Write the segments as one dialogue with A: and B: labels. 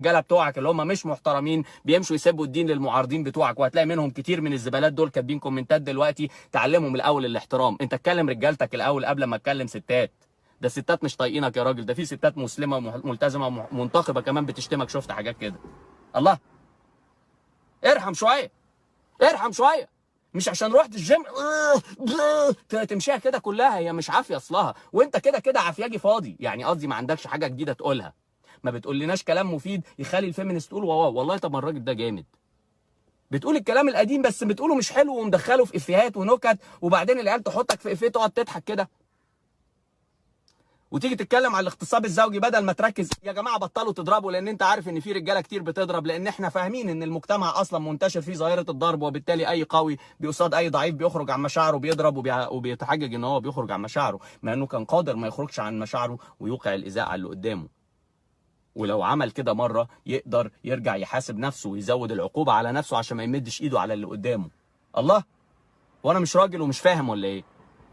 A: الرجاله بتوعك اللي هم مش محترمين بيمشوا يسبوا الدين للمعارضين بتوعك، وهتلاقي منهم كتير من الزبالات دول كاتبين كومنتات دلوقتي تعلمهم الاول الاحترام. انت اتكلم رجالتك الاول قبل ما تكلم ستات. ده الستات مش طايقينك يا راجل، ده في ستات مسلمه وملتزمه ومنتقبه كمان بتشتمك، شفت حاجات كده. الله، ارحم شويه، ارحم شويه. مش عشان رحت الجيم تمشيها كده كلها، هي مش عافيه اصلها، وانت كده كده عافياجي فاضي، يعني قصدي ما عندكش حاجه جديده تقولها، ما بتقولناش كلام مفيد يخلي الفيمينست تقول واو والله طب ما الراجل ده جامد. بتقول الكلام القديم بس بتقوله مش حلو ومدخله في افيهات ونكت، وبعدين العيال تحطك في افيه تقعد تضحك كده. وتيجي تتكلم على الاغتصاب الزوجي بدل ما تركز. يا جماعه بطلوا تضربوا، لان انت عارف ان في رجاله كتير بتضرب، لان احنا فاهمين ان المجتمع اصلا منتشر فيه ظاهره الضرب، وبالتالي اي قوي بيقصاد اي ضعيف بيخرج عن مشاعره بيضرب وبيتحجج ان هو بيخرج عن مشاعره، مع انه كان قادر ما يخرجش عن مشاعره ويوقع الايذاء على اللي قدامه. ولو عمل كده مره يقدر يرجع يحاسب نفسه ويزود العقوبه على نفسه عشان ما يمدش ايده على اللي قدامه. الله، وانا مش راجل ومش فاهم ولا ايه؟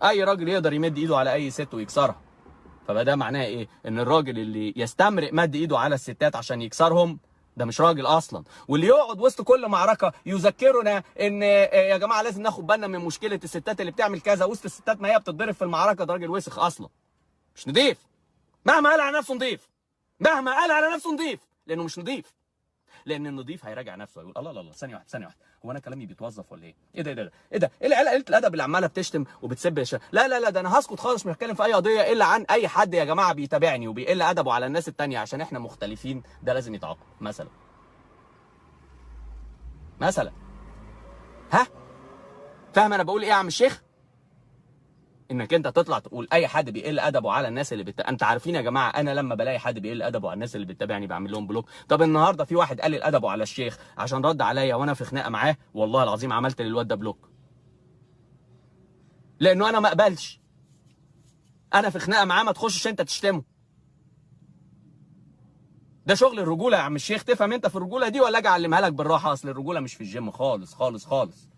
A: اي راجل يقدر يمد ايده على اي ست ويكسرها. فبقى ده معناه ايه؟ ان الراجل اللي يستمرئ مد ايده على الستات عشان يكسرهم ده مش راجل اصلا. واللي يقعد وسط كل معركه يذكرنا ان يا جماعه لازم ناخد بالنا من مشكله الستات اللي بتعمل كذا وسط الستات ما هي بتتضرب في المعركه، ده راجل وسخ اصلا، مش نضيف. مهما قال على نفسه نضيف، مهما قال على نفسه نضيف، لانه مش نضيف. لان النضيف هيراجع نفسه هيقول الله الله ثانيه واحده ثانيه واحده، هو انا كلامي بيتوظف ولا ايه؟ ايه ده ايه ده ايه ده؟ ايه العيال قله الادب اللي عماله بتشتم وبتسب لا لا لا، ده انا هسكت خالص، مش هتكلم في اي قضيه الا عن اي حد يا جماعه بيتابعني وبيقل ادبه على الناس التانيه عشان احنا مختلفين، ده لازم يتعاقب مثلا. ها؟ فاهم انا بقول ايه يا عم الشيخ؟ انك انت تطلع تقول اي حد بيقل ادبه على الناس اللي انت عارفين يا جماعه انا لما بلاقي حد بيقل ادبه على الناس اللي بتتابعني بعمل لهم بلوك. طب النهارده في واحد قلل ادبه على الشيخ عشان رد عليا وانا في خناقه معاه، والله العظيم عملت للواد ده بلوك، لانه انا ما اقبلش. انا في خناقه معاه ما تخشش انت تشتمه. ده شغل الرجوله يا عم الشيخ، تفهم انت في الرجوله دي ولا اجي اعلمها لك بالراحه؟ اصل الرجوله مش في الجيم خالص خالص خالص.